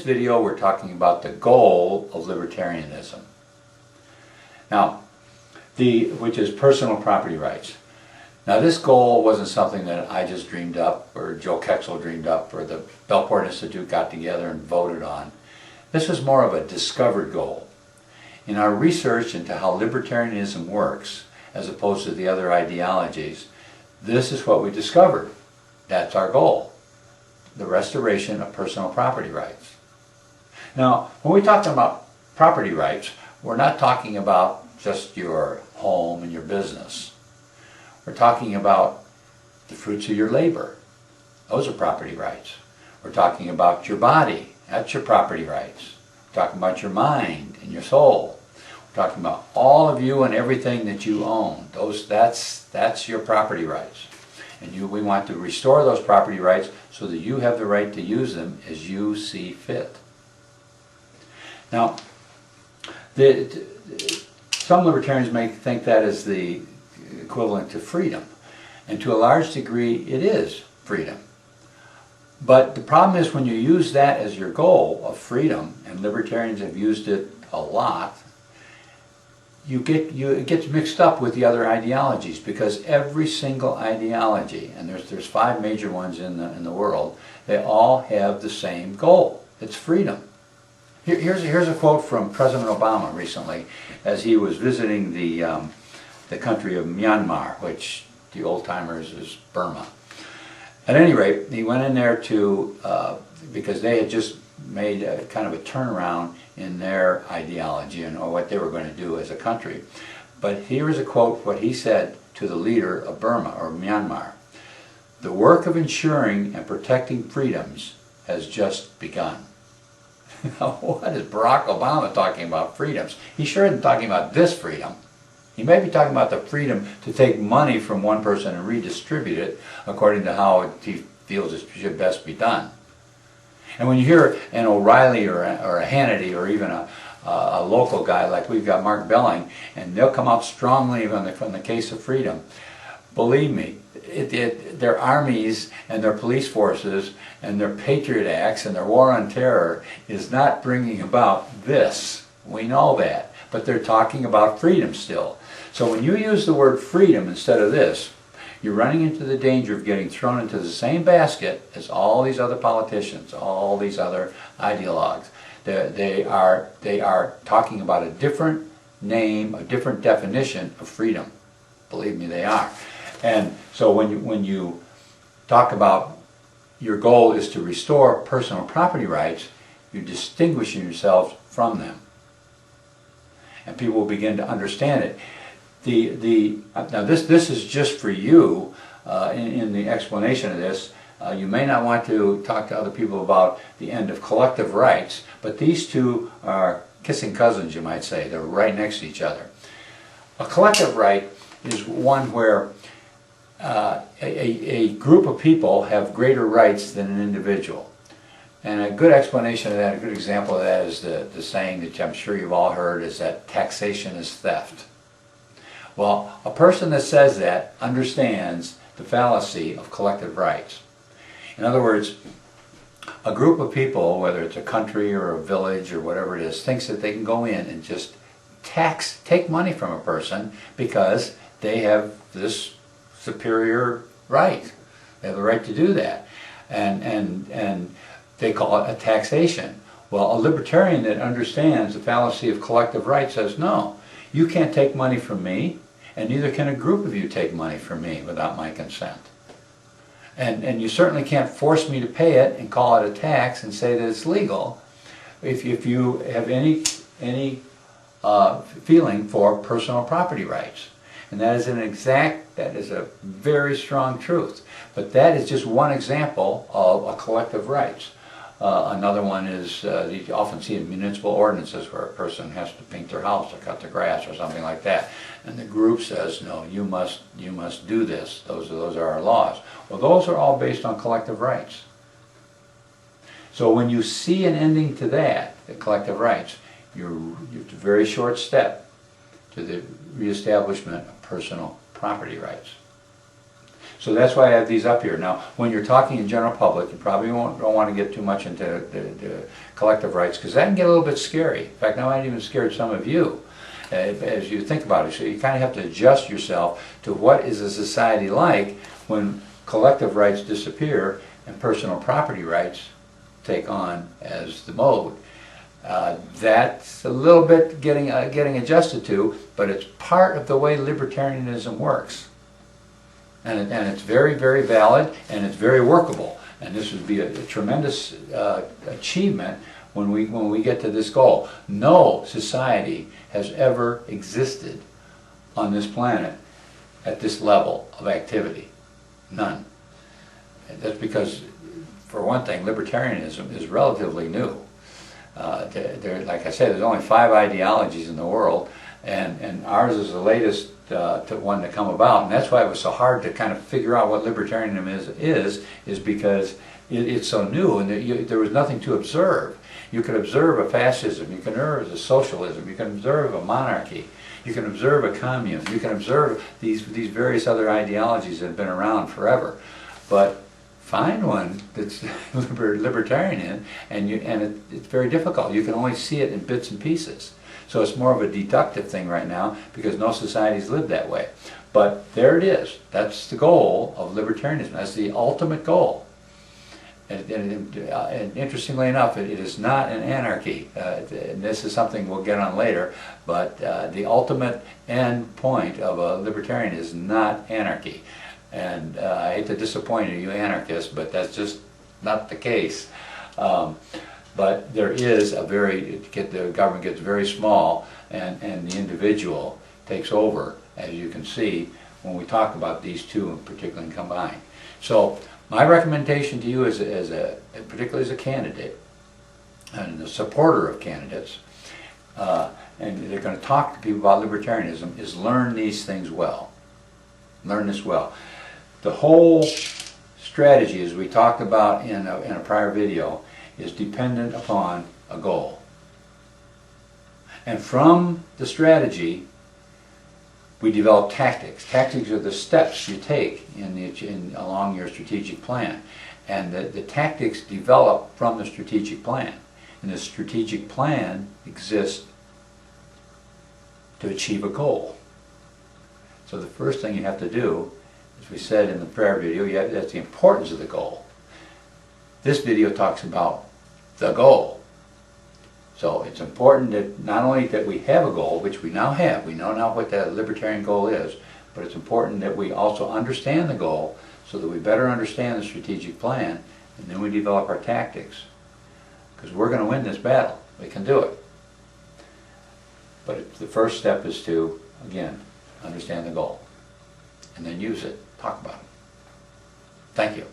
this video we're talking about the goal of libertarianism. Now, which is personal property rights. Now this goal wasn't something that I just dreamed up, or Joe Kexel dreamed up, or the Belleporte Institute got together and voted on. This was more of a discovered goal. In our research into how libertarianism works, as opposed to the other ideologies, this is what we discovered. That's our goal. The restoration of personal property rights. Now, when we talk about property rights, we're not talking about just your home and your business. We're talking about the fruits of your labor. Those are property rights. We're talking about your body. That's your property rights. We're talking about your mind and your soul. We're talking about all of you and everything that you own. That's your property rights. And we want to restore those property rights so that you have the right to use them as you see fit. Now, some libertarians may think that is the equivalent to freedom. And to a large degree, it is freedom. But the problem is when you use that as your goal of freedom, and libertarians have used it a lot, it gets mixed up with the other ideologies, because every single ideology, and there's 5 major ones in the world, they all have the same goal. It's freedom. Here's a quote from President Obama recently, as he was visiting the country of Myanmar, which the old-timers is Burma. At any rate, he went in there because they had just made a kind of a turnaround in their ideology and what they were going to do as a country. But here is a quote, what he said to the leader of Burma, or Myanmar. "The work of ensuring and protecting freedoms has just begun." What is Barack Obama talking about freedoms? He sure isn't talking about this freedom. He may be talking about the freedom to take money from one person and redistribute it according to how he feels it should best be done. And when you hear an O'Reilly or a Hannity or even a local guy like we've got Mark Belling, and they'll come out strongly from the case of freedom, believe me, their armies and their police forces and their Patriot Acts and their war on terror is not bringing about this. We know that. But they're talking about freedom still. So when you use the word freedom instead of this, you're running into the danger of getting thrown into the same basket as all these other politicians, all these other ideologues. They are talking about a different name, a different definition of freedom. Believe me, they are. And so when you talk about your goal is to restore personal property rights, you're distinguishing yourselves from them. And people will begin to understand it. Now this is just for you in the explanation of this. You may not want to talk to other people about the end of collective rights, but these two are kissing cousins, you might say. They're right next to each other. A collective right is one where a group of people have greater rights than an individual. And a good explanation of that, a good example of that is the saying that I'm sure you've all heard, is that taxation is theft. Well, a person that says that understands the fallacy of collective rights. In other words, a group of people, whether it's a country or a village or whatever it is, thinks that they can go in and just take money from a person because they have this superior right. They have the right to do that. And they call it a taxation. Well, a libertarian that understands the fallacy of collective rights says, no, you can't take money from me, and neither can a group of you take money from me without my consent. And you certainly can't force me to pay it and call it a tax and say that it's legal if you have any feeling for personal property rights. And that is a very strong truth. But that is just one example of a collective rights. Another one is, you often see in municipal ordinances where a person has to paint their house or cut the grass or something like that. And the group says, no, you must do this. Those are our laws. Well, those are all based on collective rights. So when you see an ending to that, the collective rights, it's a very short step to the reestablishment of personal property rights. So that's why I have these up here. Now, when you're talking in general public, you probably don't want to get too much into the collective rights, because that can get a little bit scary. In fact, I might even scare some of you as you think about it. So you kind of have to adjust yourself to what is a society like when collective rights disappear and personal property rights take on as the mode. That's a little bit getting adjusted to, but it's part of the way libertarianism works. And it's very, very valid, and it's very workable. And this would be a tremendous achievement when we get to this goal. No society has ever existed on this planet at this level of activity. None. And that's because, for one thing, libertarianism is relatively new. Like I said, there's only 5 ideologies in the world, and ours is the latest one to come about, and that's why it was so hard to kind of figure out what libertarianism is because it's so new, and there was nothing to observe. You could observe a fascism, you can observe a socialism, you can observe a monarchy, you can observe a commune, you can observe these various other ideologies that have been around forever, but find one that's libertarian, and it's very difficult. You can only see it in bits and pieces. So it's more of a deductive thing right now because no societies live that way. But there it is. That's the goal of libertarianism. That's the ultimate goal. And interestingly enough, it is not an anarchy. And this is something we'll get on later. But the ultimate end point of a libertarian is not anarchy. And I hate to disappoint you anarchists, but that's just not the case. But there is the government gets very small, and the individual takes over, as you can see when we talk about these two in particular combined. So my recommendation to you particularly as a candidate and a supporter of candidates, and they're going to talk to people about libertarianism, is learn these things well. Learn this well. The whole strategy, as we talked about in a prior video, is dependent upon a goal. And from the strategy, we develop tactics. Tactics are the steps you take along your strategic plan. And the tactics develop from the strategic plan. And the strategic plan exists to achieve a goal. So the first thing you have to do, as we said in the prior video, that's the importance of the goal. This video talks about the goal. So it's important that not only that we have a goal, which we now have, we know now what that libertarian goal is, but it's important that we also understand the goal so that we better understand the strategic plan, and then we develop our tactics. Because we're going to win this battle. We can do it. But the first step is to, again, understand the goal. And then use it. Talk about it. Thank you.